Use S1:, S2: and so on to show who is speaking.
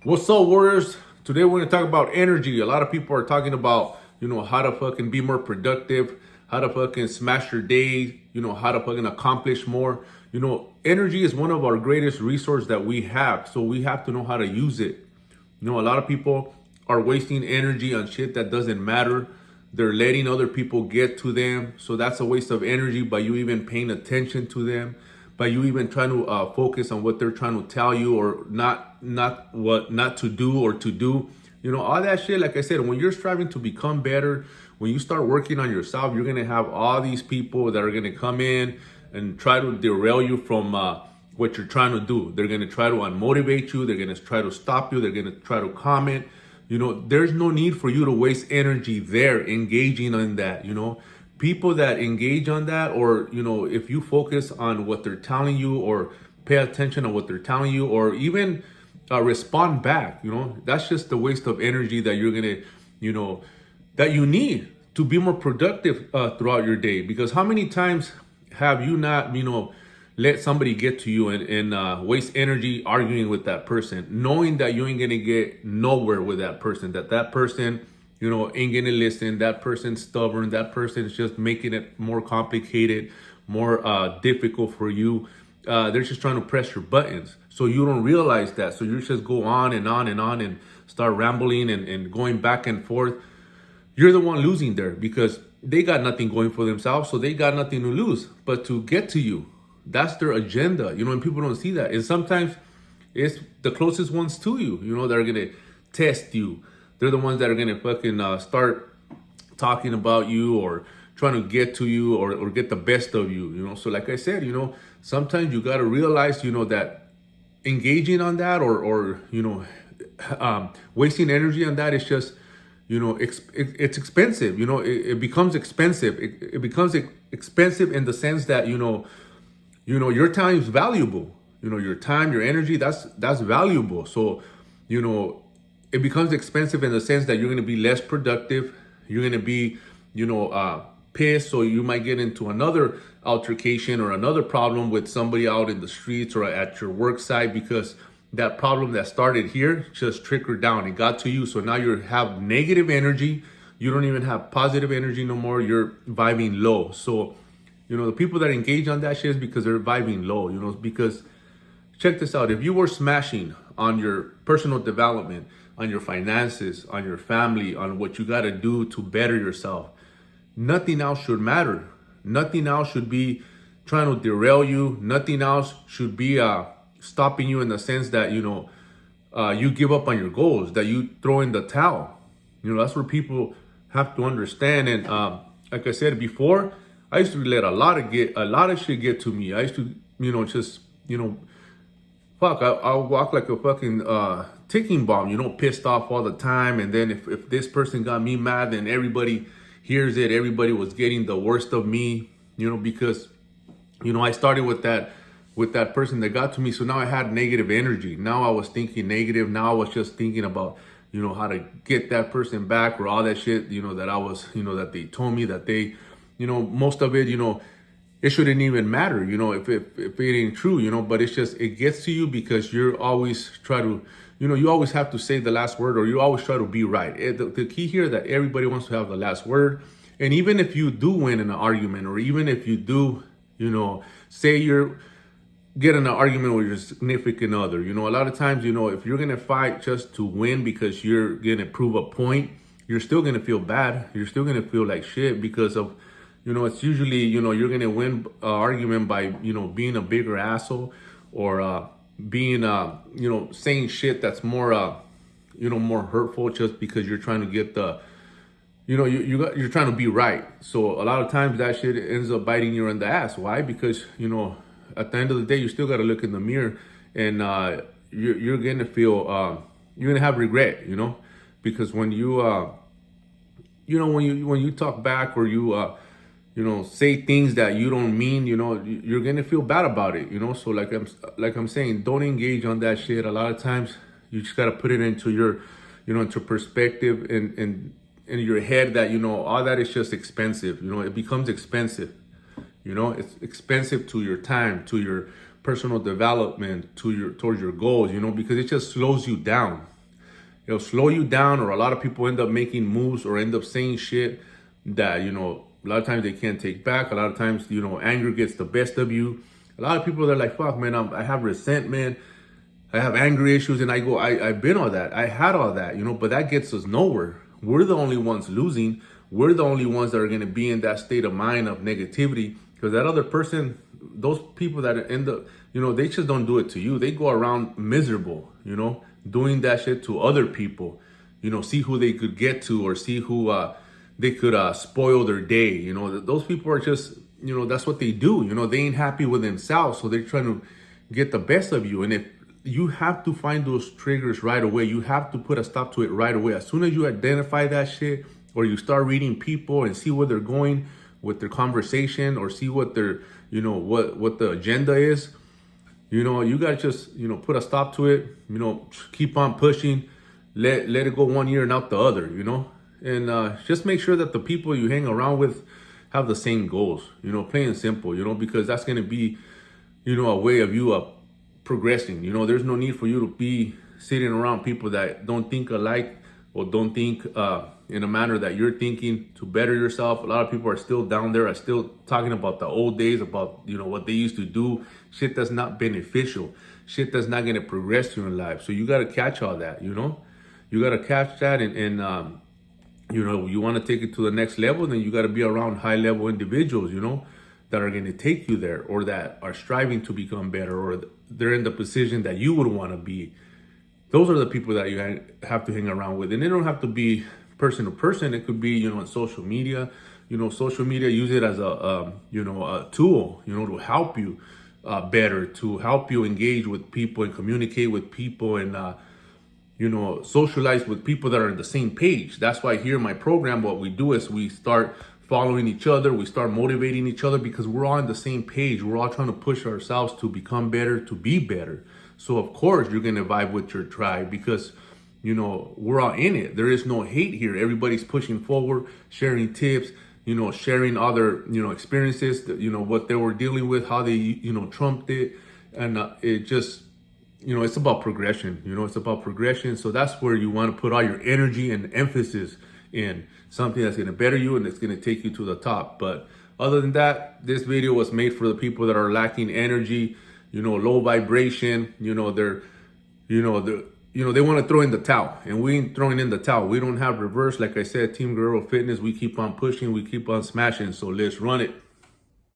S1: What's up, warriors? Today we're gonna talk about energy. A lot of people are talking about, how to fucking be more productive, how to fucking smash your day, how to fucking accomplish more. Energy is one of our greatest resources that we have, so we have to know how to use it. A lot of people are wasting energy on shit that doesn't matter. They're letting other people get to them. So that's a waste of energy by you even paying attention to them, by you even trying to focus on what they're trying to tell you or not to do or to do. All that shit, like I said, when you're striving to become better, when you start working on yourself, you're going to have all these people that are going to come in and try to derail you from what you're trying to do. They're going to try to unmotivate you. They're going to try to stop you. They're going to try to comment. There's no need for you to waste energy there engaging on that. People that engage on that, or, if you focus on what they're telling you or pay attention on what they're telling you, or even respond back, that's just the waste of energy that you're going to, that you need to be more productive throughout your day. Because how many times have you not, let somebody get to you and waste energy arguing with that person, knowing that you ain't gonna get nowhere with that person, that person, ain't gonna listen, that person's stubborn, that person is just making it more complicated, more difficult for you. They're just trying to press your buttons. So you don't realize that. So you just go on and on and on and start rambling and going back and forth. You're the one losing there because they got nothing going for themselves. So they got nothing to lose but to get to you. That's their agenda, and people don't see that. And sometimes it's the closest ones to you, that are gonna test you. They're the ones that are gonna fucking start talking about you or trying to get to you or get the best of you, So like I said, sometimes you gotta realize, that engaging on that or wasting energy on that is just, it's expensive. It becomes expensive. It becomes expensive in the sense that, your time is valuable. Your time, your energy, that's valuable. So, it becomes expensive in the sense that you're going to be less productive. You're going to be, pissed. So you might get into another altercation or another problem with somebody out in the streets or at your work site because that problem that started here just trickled down. It got to you. So now you have negative energy. You don't even have positive energy no more. You're vibing low. So, the people that engage on that shit is because they're vibing low, because check this out. If you were smashing on your personal development, on your finances, on your family, on what you got to do to better yourself, nothing else should matter. Nothing else should be trying to derail you. Nothing else should be stopping you in the sense that, you give up on your goals, that you throw in the towel. That's where people have to understand. And like I said before, I used to let a lot of shit get to me. I used to, just, I'll walk like a fucking ticking bomb, pissed off all the time. And then if this person got me mad, then everybody hears it. Everybody was getting the worst of me, because, I started with that person that got to me. So now I had negative energy. Now I was thinking negative. Now I was just thinking about, how to get that person back or all that shit, that I was, that they told me that they, most of it, it shouldn't even matter, if it ain't true, but it's just, it gets to you because you're always try to, you always have to say the last word or you always try to be right. The key here that everybody wants to have the last word. And even if you do win in an argument or even if you do, say you're getting an argument with your significant other, a lot of times, if you're going to fight just to win because you're going to prove a point, you're still going to feel bad. You're still going to feel like shit because of, it's usually, you're going to win an argument by, being a bigger asshole or being, saying shit that's more, more hurtful just because you're trying to get the, you're trying to be right. So a lot of times that shit ends up biting you in the ass. Why? Because, at the end of the day, you still got to look in the mirror and you're going to feel, you're going to have regret, because when you, when you talk back or you, say things that you don't mean, you're gonna feel bad about it, So like I'm saying, don't engage on that shit. A lot of times, you just gotta put it into your, into perspective and in your head that all that is just expensive. It becomes expensive. It's expensive to your time, to your personal development towards your goals, because it just slows you down. It'll slow you down, or a lot of people end up making moves or end up saying shit that, a lot of times they can't take back. A lot of times, anger gets the best of you. A lot of people, they're like, fuck, man, I have resentment. I have anger issues, and I've been all that. I had all that, but that gets us nowhere. We're the only ones losing. We're the only ones that are going to be in that state of mind of negativity, because that other person, those people that end up, they just don't do it to you. They go around miserable, doing that shit to other people, see who they could get to, or see who they could spoil their day. Those people are just, that's what they do. They ain't happy with themselves, so they're trying to get the best of you. And if you have to find those triggers right away, you have to put a stop to it right away. As soon as you identify that shit, or you start reading people and see where they're going with their conversation, or see what their, what the agenda is, you gotta just, put a stop to it, keep on pushing, let it go one ear and out the other, and just make sure that the people you hang around with have the same goals, plain and simple, because that's gonna be, a way of you progressing. There's no need for you to be sitting around people that don't think alike, or don't think in a manner that you're thinking to better yourself. A lot of people are still down there, are still talking about the old days, about what they used to do, shit that's not beneficial, shit that's not going to progress you in life. So you got to catch all that, you got to catch that, and you want to take it to the next level, then you got to be around high level individuals, that are going to take you there, or that are striving to become better, or they're in the position that you would want to be. Those are the people that you have to hang around with. And they don't have to be person to person. It could be, on social media. Social media, use it as a tool, to help you better, to help you engage with people and communicate with people, and, socialize with people that are on the same page. That's why here in my program, what we do is we start following each other. We start motivating each other, because we're all on the same page. We're all trying to push ourselves to become better, to be better. So of course you're going to vibe with your tribe, because, we're all in it. There is no hate here. Everybody's pushing forward, sharing tips, sharing other, experiences, that, what they were dealing with, how they, trumped it. And it just, it's about progression, it's about progression. So that's where you want to put all your energy and emphasis in something that's going to better you and it's going to take you to the top. But other than that, this video was made for the people that are lacking energy, low vibration, they want to throw in the towel, and we ain't throwing in the towel. We don't have reverse. Like I said, Team Guerrero Fitness, we keep on pushing, we keep on smashing. So let's run it.